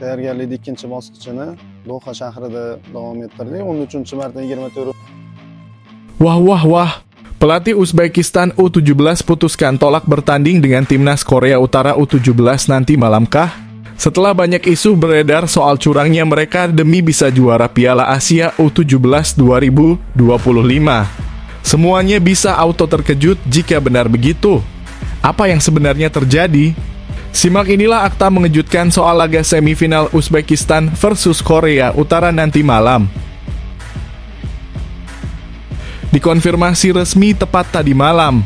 Tayyorgarlikning ikkinchi bosqichini Doha shahrida davom ettirdik. 13-marta 24. Wah. Pelatih Uzbekistan U17 putuskan tolak bertanding dengan timnas Korea Utara U17 nanti malamkah? Setelah banyak isu beredar soal curangnya mereka demi bisa juara Piala Asia U17 2025. Semuanya bisa auto terkejut jika benar begitu. Apa yang sebenarnya terjadi? Simak inilah akta mengejutkan soal laga semifinal Uzbekistan versus Korea Utara nanti malam. Dikonfirmasi resmi tepat tadi malam,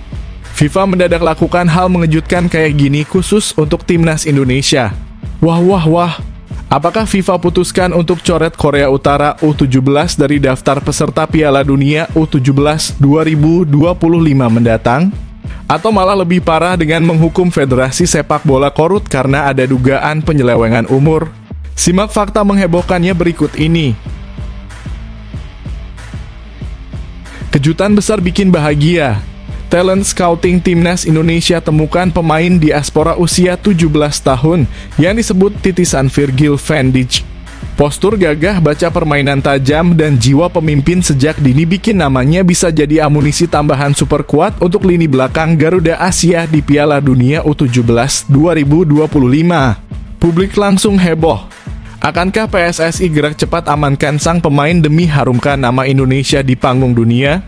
FIFA mendadak lakukan hal mengejutkan kayak gini khusus untuk timnas Indonesia. Wah. Apakah FIFA putuskan untuk coret Korea Utara U17 dari daftar peserta Piala Dunia U17 2025 mendatang? Atau malah lebih parah dengan menghukum Federasi Sepak Bola Korut karena ada dugaan penyelewengan umur? Simak fakta menghebohkannya berikut ini. Kejutan besar bikin bahagia. Talent Scouting Timnas Indonesia temukan pemain diaspora usia 17 tahun yang disebut titisan Virgil van Dijk. Postur gagah, baca permainan tajam, dan jiwa pemimpin sejak dini bikin namanya bisa jadi amunisi tambahan super kuat untuk lini belakang Garuda Asia di Piala Dunia U17 2025. Publik langsung heboh. Akankah PSSI gerak cepat amankan sang pemain demi harumkan nama Indonesia di panggung dunia?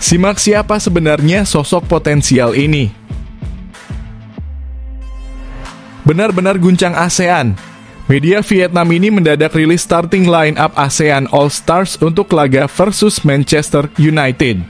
Simak siapa sebenarnya sosok potensial ini. Benar-benar guncang ASEAN. Media Vietnam ini mendadak rilis starting line-up ASEAN All Stars untuk laga versus Manchester United.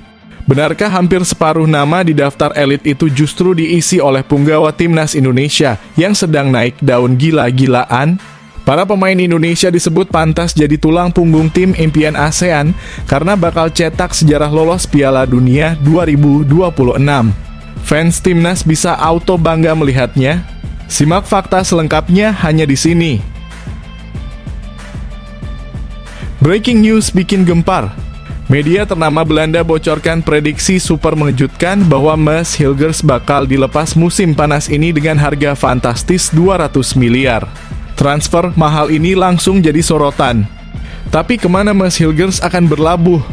Benarkah hampir separuh nama di daftar elit itu justru diisi oleh punggawa timnas Indonesia yang sedang naik daun gila-gilaan? Para pemain Indonesia disebut pantas jadi tulang punggung tim impian ASEAN karena bakal cetak sejarah lolos Piala Dunia 2026. Fans timnas bisa auto bangga melihatnya. Simak fakta selengkapnya hanya di sini. Breaking news bikin gempar. Media ternama Belanda bocorkan prediksi super mengejutkan bahwa Mads Hilgers bakal dilepas musim panas ini dengan harga fantastis 200 miliar. Transfer mahal ini langsung jadi sorotan. Tapi kemana Mads Hilgers akan berlabuh?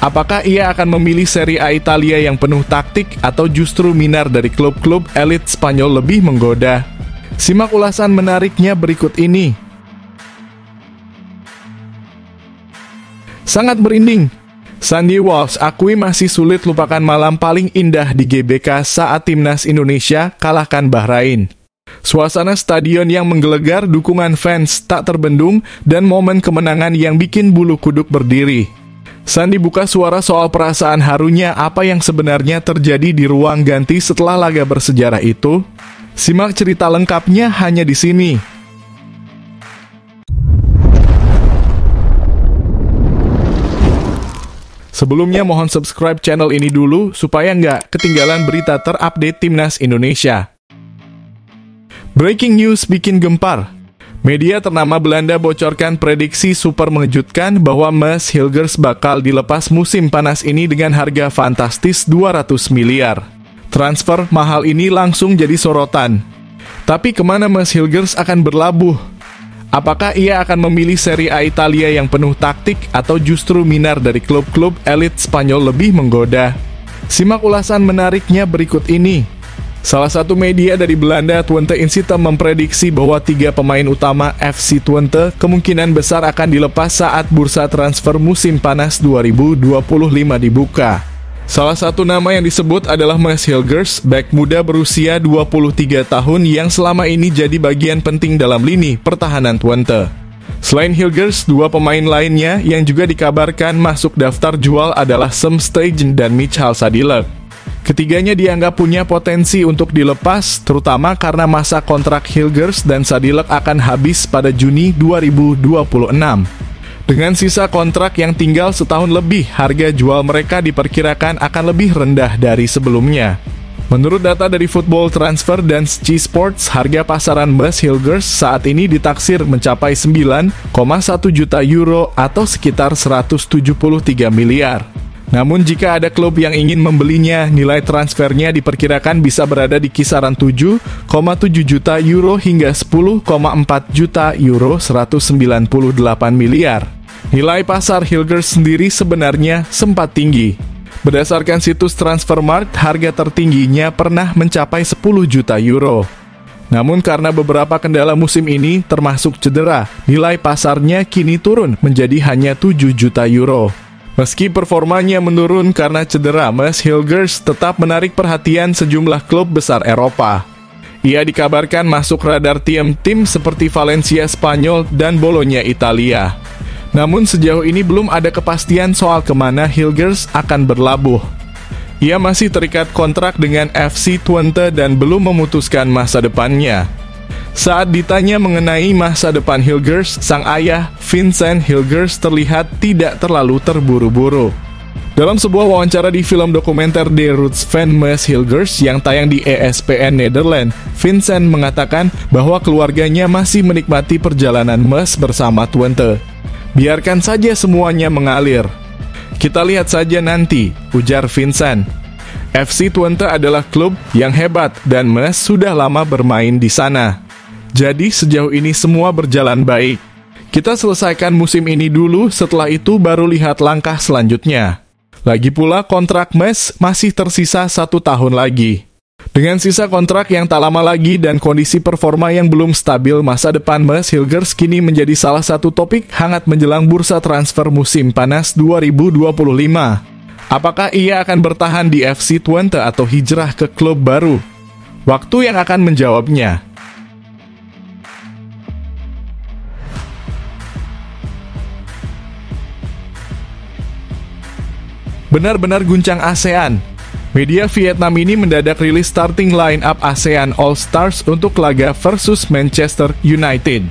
Apakah ia akan memilih Serie A Italia yang penuh taktik atau justru minar dari klub-klub elit Spanyol lebih menggoda? Simak ulasan menariknya berikut ini. Sangat merinding. Sandy Walsh akui masih sulit lupakan malam paling indah di GBK saat timnas Indonesia kalahkan Bahrain. Suasana stadion yang menggelegar, dukungan fans tak terbendung, dan momen kemenangan yang bikin bulu kuduk berdiri. Sandy buka suara soal perasaan harunya apa yang sebenarnya terjadi di ruang ganti setelah laga bersejarah itu. Simak cerita lengkapnya hanya di sini. Sebelumnya mohon subscribe channel ini dulu supaya nggak ketinggalan berita terupdate timnas Indonesia. Breaking news bikin gempar. Media ternama Belanda bocorkan prediksi super mengejutkan bahwa Mads Hilgers bakal dilepas musim panas ini dengan harga fantastis 200 miliar. Transfer mahal ini langsung jadi sorotan. Tapi kemana Mads Hilgers akan berlabuh? Apakah ia akan memilih Serie A Italia yang penuh taktik atau justru minar dari klub-klub elit Spanyol lebih menggoda? Simak ulasan menariknya berikut ini. Salah satu media dari Belanda, Twente Insight, memprediksi bahwa 3 pemain utama FC Twente kemungkinan besar akan dilepas saat bursa transfer musim panas 2025 dibuka. Salah satu nama yang disebut adalah Mads Hilgers, bek muda berusia 23 tahun yang selama ini jadi bagian penting dalam lini pertahanan Twente. Selain Hilgers, 2 pemain lainnya yang juga dikabarkan masuk daftar jual adalah Sam Stegen dan Michal Sadilek. Ketiganya dianggap punya potensi untuk dilepas, terutama karena masa kontrak Hilgers dan Sadilek akan habis pada Juni 2026. Dengan sisa kontrak yang tinggal setahun lebih, harga jual mereka diperkirakan akan lebih rendah dari sebelumnya. Menurut data dari Football Transfer dan Sky Sports, harga pasaran Mads Hilgers saat ini ditaksir mencapai 9,1 juta euro atau sekitar 173 miliar. Namun jika ada klub yang ingin membelinya, nilai transfernya diperkirakan bisa berada di kisaran 7,7 juta euro hingga 10,4 juta euro, 198 miliar. Nilai pasar Hilgers sendiri sebenarnya sempat tinggi. Berdasarkan situs Transfermarkt, harga tertingginya pernah mencapai 10 juta euro. Namun karena beberapa kendala musim ini termasuk cedera, nilai pasarnya kini turun menjadi hanya 7 juta euro. Meski performanya menurun karena cedera, Mads Hilgers tetap menarik perhatian sejumlah klub besar Eropa. Ia dikabarkan masuk radar tim-tim seperti Valencia Spanyol dan Bologna Italia. Namun sejauh ini belum ada kepastian soal kemana Hilgers akan berlabuh. Ia masih terikat kontrak dengan FC Twente dan belum memutuskan masa depannya. Saat ditanya mengenai masa depan Hilgers, sang ayah, Vincent Hilgers, terlihat tidak terlalu terburu-buru. Dalam sebuah wawancara di film dokumenter The Roots Van Mads Hilgers yang tayang di ESPN Nederland, Vincent mengatakan bahwa keluarganya masih menikmati perjalanan Mads bersama Twente. Biarkan saja semuanya mengalir. Kita lihat saja nanti, ujar Vincent. FC Twente adalah klub yang hebat dan Mads sudah lama bermain di sana. Jadi sejauh ini semua berjalan baik. Kita selesaikan musim ini dulu, setelah itu baru lihat langkah selanjutnya. Lagi pula kontrak Mads masih tersisa 1 tahun lagi. Dengan sisa kontrak yang tak lama lagi dan kondisi performa yang belum stabil, masa depan Mads Hilgers kini menjadi salah satu topik hangat menjelang bursa transfer musim panas 2025. Apakah ia akan bertahan di FC Twente atau hijrah ke klub baru? Waktu yang akan menjawabnya. Benar-benar guncang ASEAN. Media Vietnam ini mendadak rilis starting line-up ASEAN All-Stars untuk laga versus Manchester United.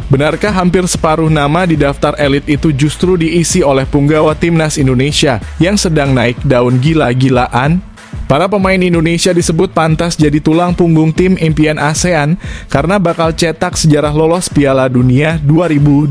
Benarkah hampir separuh nama di daftar elit itu justru diisi oleh punggawa timnas Indonesia yang sedang naik daun gila-gilaan? Para pemain Indonesia disebut pantas jadi tulang punggung tim impian ASEAN karena bakal cetak sejarah lolos Piala Dunia 2026.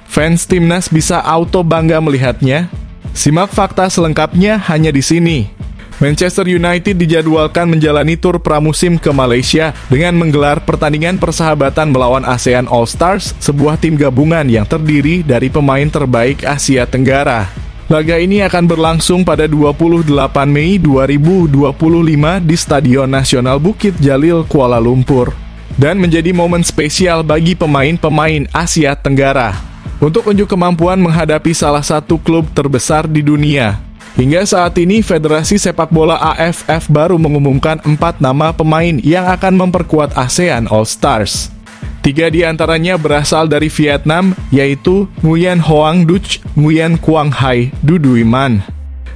Fans timnas bisa auto bangga melihatnya. Simak fakta selengkapnya hanya di sini. Manchester United dijadwalkan menjalani tur pramusim ke Malaysia dengan menggelar pertandingan persahabatan melawan ASEAN All-Stars, sebuah tim gabungan yang terdiri dari pemain terbaik Asia Tenggara. Laga ini akan berlangsung pada 28 Mei 2025 di Stadion Nasional Bukit Jalil, Kuala Lumpur, dan menjadi momen spesial bagi pemain-pemain Asia Tenggara untuk unjuk kemampuan menghadapi salah satu klub terbesar di dunia. Hingga saat ini, Federasi Sepak Bola AFF baru mengumumkan 4 nama pemain yang akan memperkuat ASEAN All-Stars. 3 di antaranya berasal dari Vietnam, yaitu Nguyen Hoang Duc, Nguyen Quang Hai Duduiman.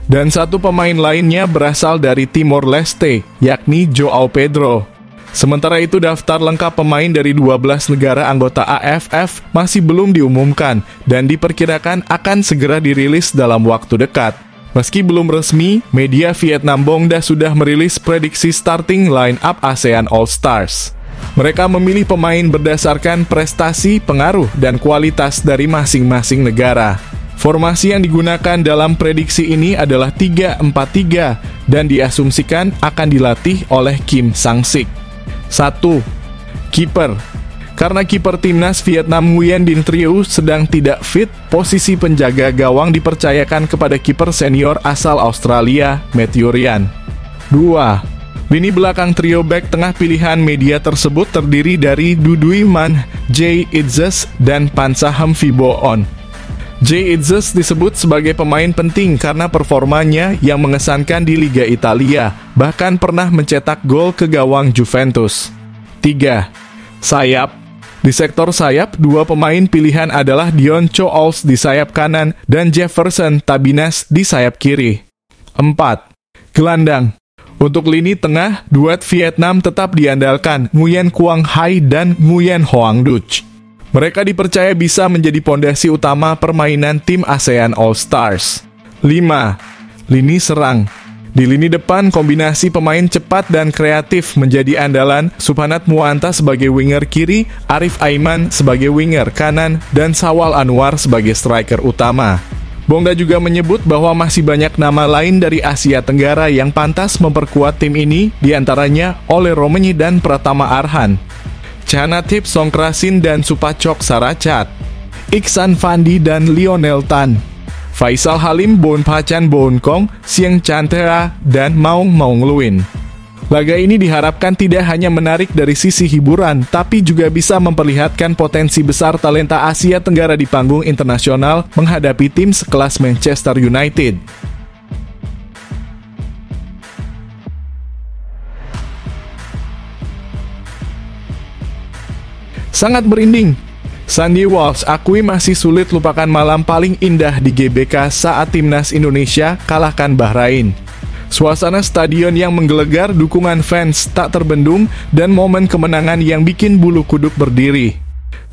Dan 1 pemain lainnya berasal dari Timor Leste, yakni Joao Pedro. Sementara itu, daftar lengkap pemain dari 12 negara anggota AFF masih belum diumumkan dan diperkirakan akan segera dirilis dalam waktu dekat. Meski belum resmi, media Vietnam Bongda sudah merilis prediksi starting line-up ASEAN All-Stars. Mereka memilih pemain berdasarkan prestasi, pengaruh, dan kualitas dari masing-masing negara. Formasi yang digunakan dalam prediksi ini adalah 3-4-3 dan diasumsikan akan dilatih oleh Kim Sang-sik. 1. Kiper. Karena kiper timnas Vietnam Nguyen Binh Trieu sedang tidak fit, posisi penjaga gawang dipercayakan kepada kiper senior asal Australia, Matthew Ryan. 2. Lini belakang trio bek tengah pilihan media tersebut terdiri dari Duduiman, Jay Itzes, dan Pansaham Viboon. Jay Itzes disebut sebagai pemain penting karena performanya yang mengesankan di Liga Italia, bahkan pernah mencetak gol ke gawang Juventus. 3. Sayap. Di sektor sayap, 2 pemain pilihan adalah Dion Cho-ols di sayap kanan dan Jefferson Tabinas di sayap kiri. 4. Gelandang. Untuk lini tengah, duet Vietnam tetap diandalkan Nguyen Quang Hai dan Nguyen Hoang Duc. Mereka dipercaya bisa menjadi pondasi utama permainan tim ASEAN All-Stars. 5. Lini serang. Di lini depan, kombinasi pemain cepat dan kreatif menjadi andalan. Subhanat Muanta sebagai winger kiri, Arif Aiman sebagai winger kanan, dan Sawal Anwar sebagai striker utama. Bongda juga menyebut bahwa masih banyak nama lain dari Asia Tenggara yang pantas memperkuat tim ini, diantaranya Ole Romenyi dan Pratama Arhan, Chanatip Songkrasin dan Supacok Saracat, Iksan Fandi dan Lionel Tan, Faisal Halim, Bonpacan Bonkong, Sieng Chantea, dan Maung Maungluin. Laga ini diharapkan tidak hanya menarik dari sisi hiburan, tapi juga bisa memperlihatkan potensi besar talenta Asia Tenggara di panggung internasional menghadapi tim sekelas Manchester United. Sangat merinding. Sandy Walsh akui masih sulit lupakan malam paling indah di GBK saat timnas Indonesia kalahkan Bahrain. Suasana stadion yang menggelegar, dukungan fans tak terbendung, dan momen kemenangan yang bikin bulu kuduk berdiri.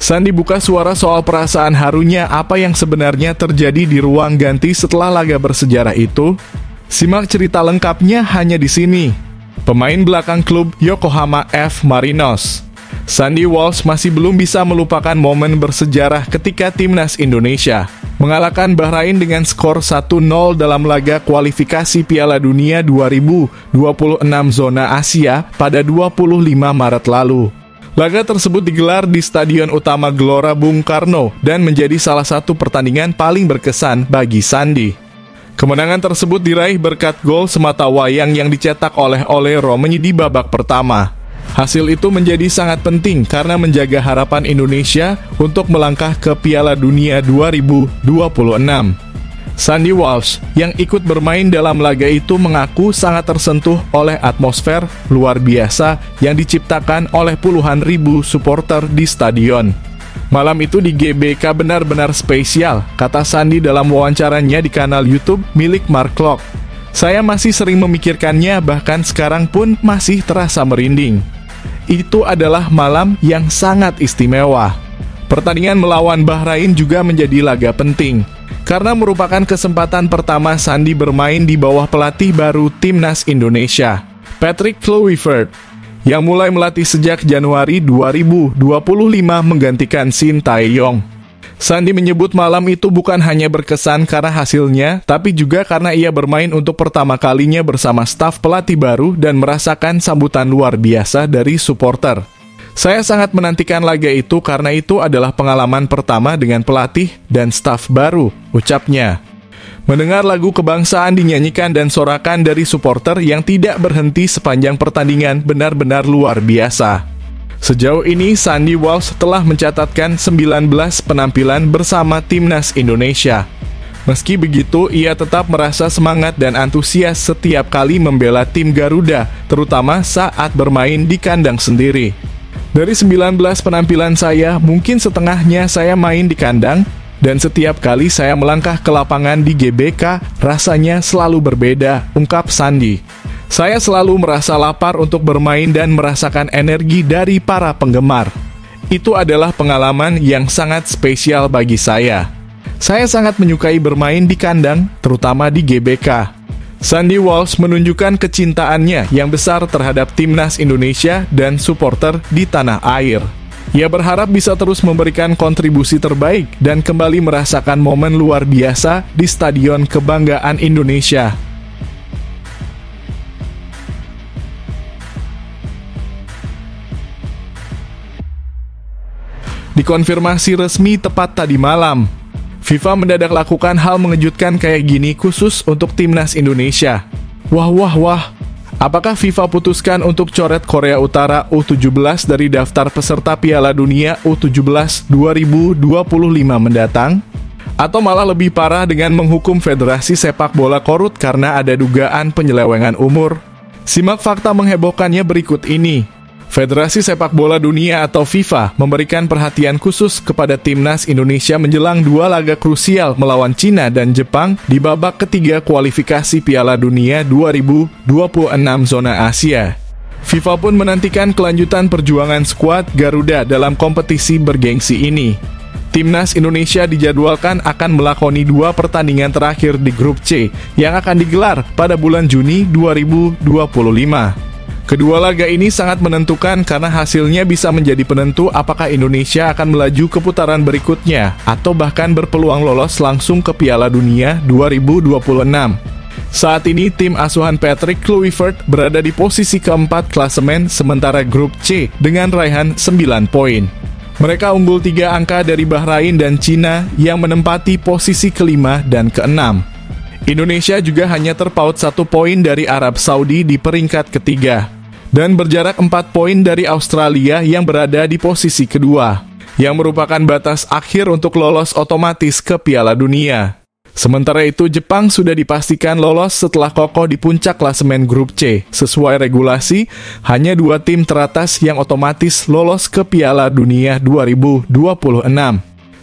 Sandy buka suara soal perasaan harunya apa yang sebenarnya terjadi di ruang ganti setelah laga bersejarah itu. Simak cerita lengkapnya hanya di sini. Pemain belakang klub Yokohama F. Marinos, Sandy Walsh masih belum bisa melupakan momen bersejarah ketika timnas Indonesia mengalahkan Bahrain dengan skor 1-0 dalam laga kualifikasi Piala Dunia 2026 zona Asia pada 25 Maret lalu. Laga tersebut digelar di Stadion Utama Gelora Bung Karno dan menjadi salah satu pertandingan paling berkesan bagi Sandy. Kemenangan tersebut diraih berkat gol sematawayang yang dicetak oleh Ole Romenyi di babak pertama. Hasil itu menjadi sangat penting karena menjaga harapan Indonesia untuk melangkah ke Piala Dunia 2026. Sandy Walsh yang ikut bermain dalam laga itu mengaku sangat tersentuh oleh atmosfer luar biasa yang diciptakan oleh puluhan ribu supporter di stadion. Malam itu di GBK benar-benar spesial, kata Sandy dalam wawancaranya di kanal YouTube milik Mark Klok. Saya masih sering memikirkannya, bahkan sekarang pun masih terasa merinding. Itu adalah malam yang sangat istimewa. Pertandingan melawan Bahrain juga menjadi laga penting, karena merupakan kesempatan pertama Sandy bermain di bawah pelatih baru timnas Indonesia, Patrick Kluivert, yang mulai melatih sejak Januari 2025 menggantikan Shin Tae-yong. Sandy menyebut malam itu bukan hanya berkesan karena hasilnya, tapi juga karena ia bermain untuk pertama kalinya bersama staf pelatih baru dan merasakan sambutan luar biasa dari supporter. Saya sangat menantikan laga itu karena itu adalah pengalaman pertama dengan pelatih dan staf baru, ucapnya. Mendengar lagu kebangsaan dinyanyikan dan sorakan dari supporter yang tidak berhenti sepanjang pertandingan benar-benar luar biasa. Sejauh ini, Sandy Walsh telah mencatatkan 19 penampilan bersama timnas Indonesia. Meski begitu, ia tetap merasa semangat dan antusias setiap kali membela tim Garuda, terutama saat bermain di kandang sendiri. Dari 19 penampilan saya, mungkin setengahnya saya main di kandang, dan setiap kali saya melangkah ke lapangan di GBK, rasanya selalu berbeda, ungkap Sandy. Saya selalu merasa lapar untuk bermain dan merasakan energi dari para penggemar. Itu adalah pengalaman yang sangat spesial bagi saya. Saya sangat menyukai bermain di kandang, terutama di GBK. Sandy Walsh menunjukkan kecintaannya yang besar terhadap timnas Indonesia dan supporter di tanah air. Ia berharap bisa terus memberikan kontribusi terbaik dan kembali merasakan momen luar biasa di Stadion Kebanggaan Indonesia. Dikonfirmasi resmi tepat tadi malam, FIFA mendadak lakukan hal mengejutkan kayak gini khusus untuk timnas Indonesia. Wah. Apakah FIFA putuskan untuk coret Korea Utara U17 dari daftar peserta Piala Dunia U17 2025 mendatang? Atau malah lebih parah dengan menghukum Federasi Sepak Bola korut karena ada dugaan penyelewengan umur? Simak fakta menghebohkannya berikut ini. Federasi Sepak Bola Dunia atau FIFA memberikan perhatian khusus kepada timnas Indonesia menjelang dua laga krusial melawan Cina dan Jepang di babak ketiga kualifikasi Piala Dunia 2026 zona Asia. FIFA pun menantikan kelanjutan perjuangan skuad Garuda dalam kompetisi bergengsi ini. Timnas Indonesia dijadwalkan akan melakoni dua pertandingan terakhir di grup C yang akan digelar pada bulan Juni 2025. Kedua laga ini sangat menentukan karena hasilnya bisa menjadi penentu apakah Indonesia akan melaju ke putaran berikutnya atau bahkan berpeluang lolos langsung ke Piala Dunia 2026. Saat ini tim asuhan Patrick Kluivert berada di posisi keempat klasemen sementara grup C dengan raihan 9 poin. Mereka unggul 3 angka dari Bahrain dan Cina yang menempati posisi kelima dan keenam. Indonesia juga hanya terpaut 1 poin dari Arab Saudi di peringkat ketiga dan berjarak 4 poin dari Australia yang berada di posisi kedua, yang merupakan batas akhir untuk lolos otomatis ke Piala Dunia. Sementara itu, Jepang sudah dipastikan lolos setelah kokoh di puncak klasemen grup C. Sesuai regulasi, hanya 2 tim teratas yang otomatis lolos ke Piala Dunia 2026.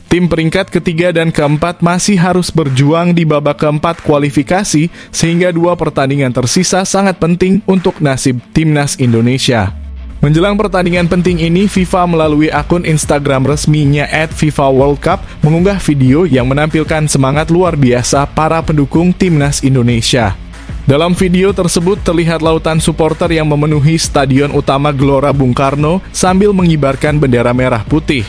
Tim peringkat ketiga dan keempat masih harus berjuang di babak keempat kualifikasi, sehingga 2 pertandingan tersisa sangat penting untuk nasib timnas Indonesia. Menjelang pertandingan penting ini, FIFA melalui akun Instagram resminya @FIFA_World_Cup mengunggah video yang menampilkan semangat luar biasa para pendukung timnas Indonesia. Dalam video tersebut terlihat lautan supporter yang memenuhi Stadion Utama Gelora Bung Karno sambil mengibarkan bendera merah putih.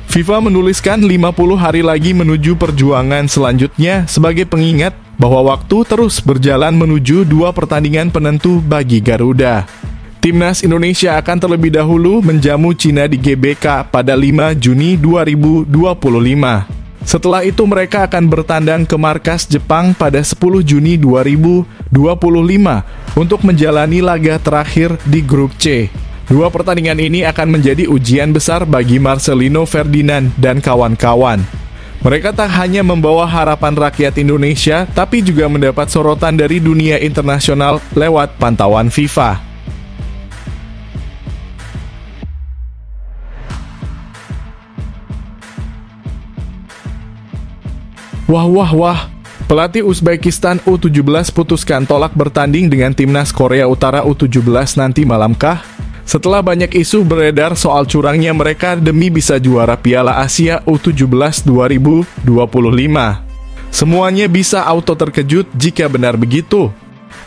FIFA menuliskan 50 hari lagi menuju perjuangan selanjutnya sebagai pengingat bahwa waktu terus berjalan menuju 2 pertandingan penentu bagi Garuda. Timnas Indonesia akan terlebih dahulu menjamu Cina di GBK pada 5 Juni 2025. Setelah itu mereka akan bertandang ke markas Jepang pada 10 Juni 2025 untuk menjalani laga terakhir di grup C. 2 pertandingan ini akan menjadi ujian besar bagi Marcelino Ferdinand dan kawan-kawan. Mereka tak hanya membawa harapan rakyat Indonesia, tapi juga mendapat sorotan dari dunia internasional lewat pantauan FIFA. Wah, pelatih Uzbekistan U17 putuskan tolak bertanding dengan timnas Korea Utara U17 nanti malamkah? Setelah banyak isu beredar soal curangnya mereka demi bisa juara Piala Asia U17 2025. Semuanya bisa auto terkejut jika benar begitu.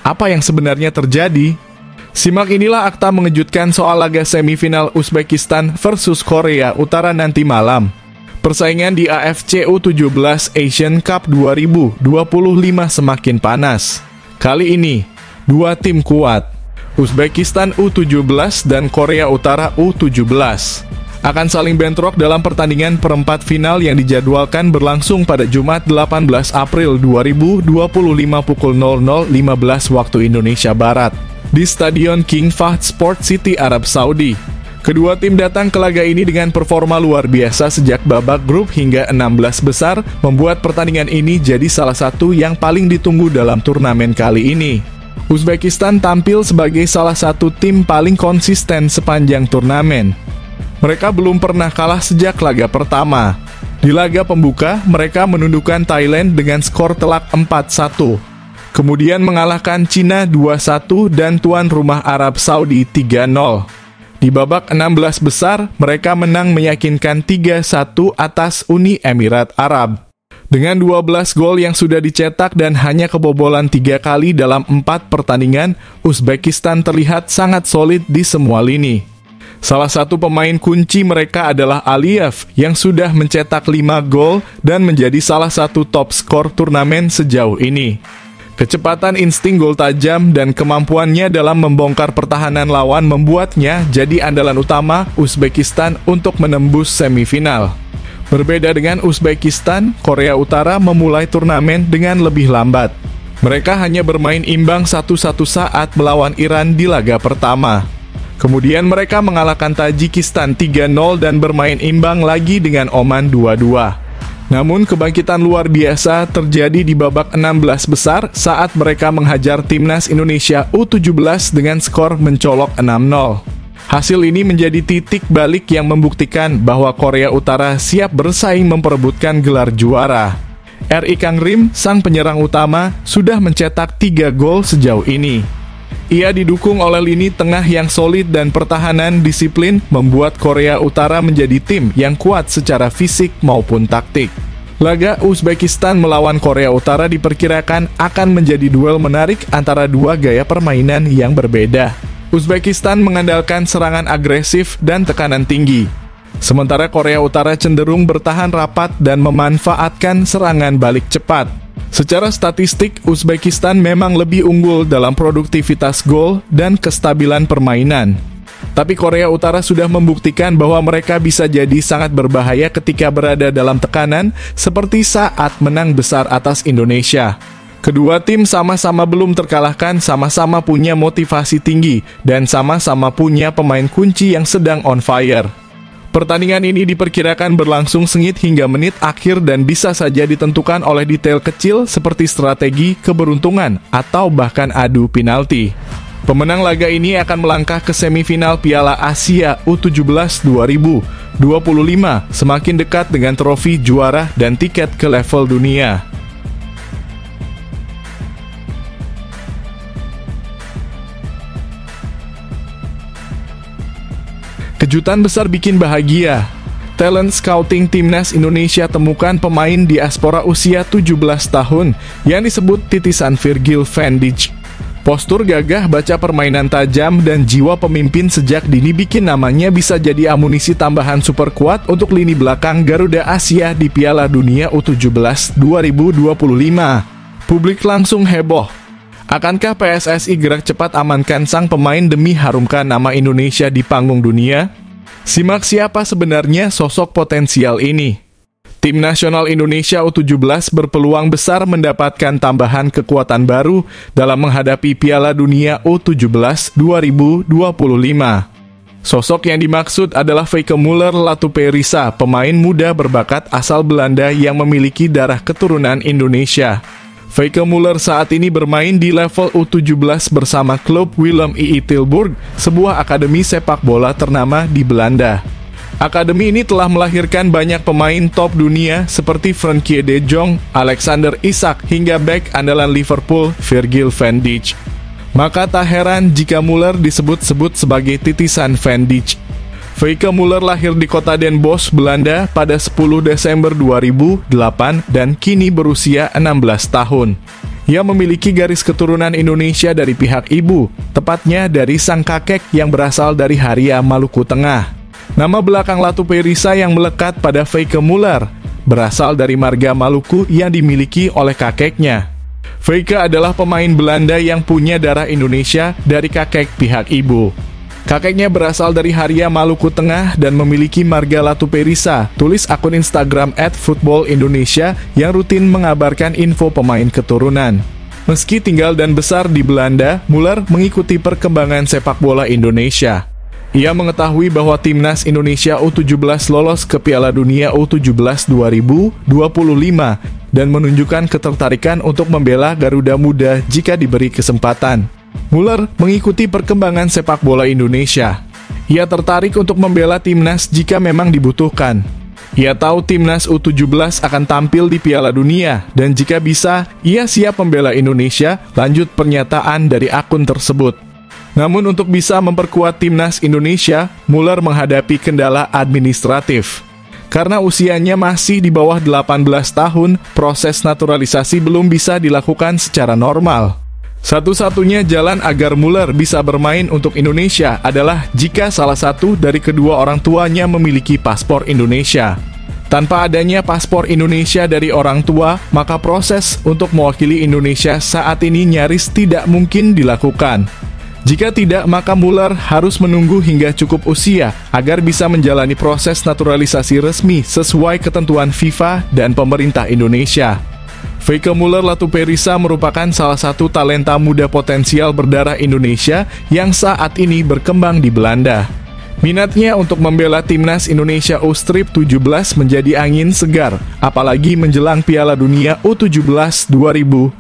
Apa yang sebenarnya terjadi? Simak inilah akta mengejutkan soal laga semifinal Uzbekistan versus Korea Utara nanti malam. Persaingan di AFC U17 Asian Cup 2025 semakin panas. Kali ini, 2 tim kuat, Uzbekistan U17 dan Korea Utara U17, akan saling bentrok dalam pertandingan perempat final yang dijadwalkan berlangsung pada Jumat 18 April 2025 pukul 00.15 waktu Indonesia Barat di Stadion King Fahd Sport City, Arab Saudi. Kedua tim datang ke laga ini dengan performa luar biasa sejak babak grup hingga 16 besar, membuat pertandingan ini jadi salah satu yang paling ditunggu dalam turnamen kali ini. Uzbekistan tampil sebagai salah satu tim paling konsisten sepanjang turnamen. Mereka belum pernah kalah sejak laga pertama. Di laga pembuka, mereka menundukkan Thailand dengan skor telak 4-1. Kemudian mengalahkan Cina 2-1 dan tuan rumah Arab Saudi 3-0. Di babak 16 besar, mereka menang meyakinkan 3-1 atas Uni Emirat Arab. Dengan 12 gol yang sudah dicetak dan hanya kebobolan 3 kali dalam 4 pertandingan, Uzbekistan terlihat sangat solid di semua lini. Salah satu pemain kunci mereka adalah Aliyev yang sudah mencetak 5 gol dan menjadi salah satu top skor turnamen sejauh ini. Kecepatan, insting gol tajam, dan kemampuannya dalam membongkar pertahanan lawan membuatnya jadi andalan utama Uzbekistan untuk menembus semifinal. Berbeda dengan Uzbekistan, Korea Utara memulai turnamen dengan lebih lambat. Mereka hanya bermain imbang 1-1 saat melawan Iran di laga pertama. Kemudian mereka mengalahkan Tajikistan 3-0 dan bermain imbang lagi dengan Oman 2-2. Namun kebangkitan luar biasa terjadi di babak 16 besar saat mereka menghajar timnas Indonesia U17 dengan skor mencolok 6-0. Hasil ini menjadi titik balik yang membuktikan bahwa Korea Utara siap bersaing memperebutkan gelar juara. RI Kangrim, sang penyerang utama, sudah mencetak 3 gol sejauh ini. Ia didukung oleh lini tengah yang solid dan pertahanan disiplin membuat Korea Utara menjadi tim yang kuat secara fisik maupun taktik. Laga Uzbekistan melawan Korea Utara diperkirakan akan menjadi duel menarik antara 2 gaya permainan yang berbeda. Uzbekistan mengandalkan serangan agresif dan tekanan tinggi. Sementara Korea Utara cenderung bertahan rapat dan memanfaatkan serangan balik cepat. Secara statistik, Uzbekistan memang lebih unggul dalam produktivitas gol dan kestabilan permainan. Tapi Korea Utara sudah membuktikan bahwa mereka bisa jadi sangat berbahaya ketika berada dalam tekanan, seperti saat menang besar atas Indonesia. Kedua tim sama-sama belum terkalahkan, sama-sama punya motivasi tinggi, dan sama-sama punya pemain kunci yang sedang on fire. Pertandingan ini diperkirakan berlangsung sengit hingga menit akhir dan bisa saja ditentukan oleh detail kecil seperti strategi, keberuntungan, atau bahkan adu penalti. Pemenang laga ini akan melangkah ke semifinal Piala Asia U17 2025, semakin dekat dengan trofi juara dan tiket ke level dunia. Kejutan besar bikin bahagia. Talent scouting Timnas Indonesia temukan pemain diaspora usia 17 tahun yang disebut titisan Virgil van Dijk. Postur gagah, baca permainan tajam, dan jiwa pemimpin sejak dini bikin namanya bisa jadi amunisi tambahan super kuat untuk lini belakang Garuda Asia di Piala Dunia U17 2025. Publik langsung heboh. Akankah PSSI gerak cepat amankan sang pemain demi harumkan nama Indonesia di panggung dunia? Simak siapa sebenarnya sosok potensial ini. Tim nasional Indonesia U17 berpeluang besar mendapatkan tambahan kekuatan baru dalam menghadapi Piala Dunia U17 2025. Sosok yang dimaksud adalah Feike Muller Latuperisa, pemain muda berbakat asal Belanda yang memiliki darah keturunan Indonesia. Feike Muller saat ini bermain di level U17 bersama klub Willem II Tilburg, sebuah akademi sepak bola ternama di Belanda. Akademi ini telah melahirkan banyak pemain top dunia seperti Frenkie de Jong, Alexander Isak, hingga bek andalan Liverpool, Virgil van Dijk. Maka tak heran jika Muller disebut-sebut sebagai titisan Van Dijk. Feike Muller lahir di kota Den Bosch, Belanda pada 10 Desember 2008 dan kini berusia 16 tahun. Ia memiliki garis keturunan Indonesia dari pihak ibu, tepatnya dari sang kakek yang berasal dari Haria, Maluku Tengah. Nama belakang Latuperisa yang melekat pada Feike Muller berasal dari marga Maluku yang dimiliki oleh kakeknya. Feike adalah pemain Belanda yang punya darah Indonesia dari kakek pihak ibu. Kakeknya berasal dari Haria, Maluku Tengah dan memiliki marga Latuperisa, tulis akun Instagram @footballindonesia yang rutin mengabarkan info pemain keturunan. Meski tinggal dan besar di Belanda, Muller mengikuti perkembangan sepak bola Indonesia. Ia mengetahui bahwa Timnas Indonesia U17 lolos ke Piala Dunia U17 2025 dan menunjukkan ketertarikan untuk membela Garuda Muda jika diberi kesempatan. Muller mengikuti perkembangan sepak bola Indonesia. Ia tertarik untuk membela timnas jika memang dibutuhkan. Ia tahu timnas U17 akan tampil di Piala Dunia, dan jika bisa, ia siap membela Indonesia, lanjut pernyataan dari akun tersebut. Namun untuk bisa memperkuat timnas Indonesia, Muller menghadapi kendala administratif. Karena usianya masih di bawah 18 tahun, proses naturalisasi belum bisa dilakukan secara normal. Satu-satunya jalan agar Muller bisa bermain untuk Indonesia adalah jika salah satu dari kedua orang tuanya memiliki paspor Indonesia. Tanpa adanya paspor Indonesia dari orang tua, maka proses untuk mewakili Indonesia saat ini nyaris tidak mungkin dilakukan. Jika tidak, maka Muller harus menunggu hingga cukup usia agar bisa menjalani proses naturalisasi resmi sesuai ketentuan FIFA dan pemerintah Indonesia. Feike Muller Latuperisa merupakan salah satu talenta muda potensial berdarah Indonesia yang saat ini berkembang di Belanda. Minatnya untuk membela timnas Indonesia U17 menjadi angin segar, apalagi menjelang Piala Dunia U17 2025.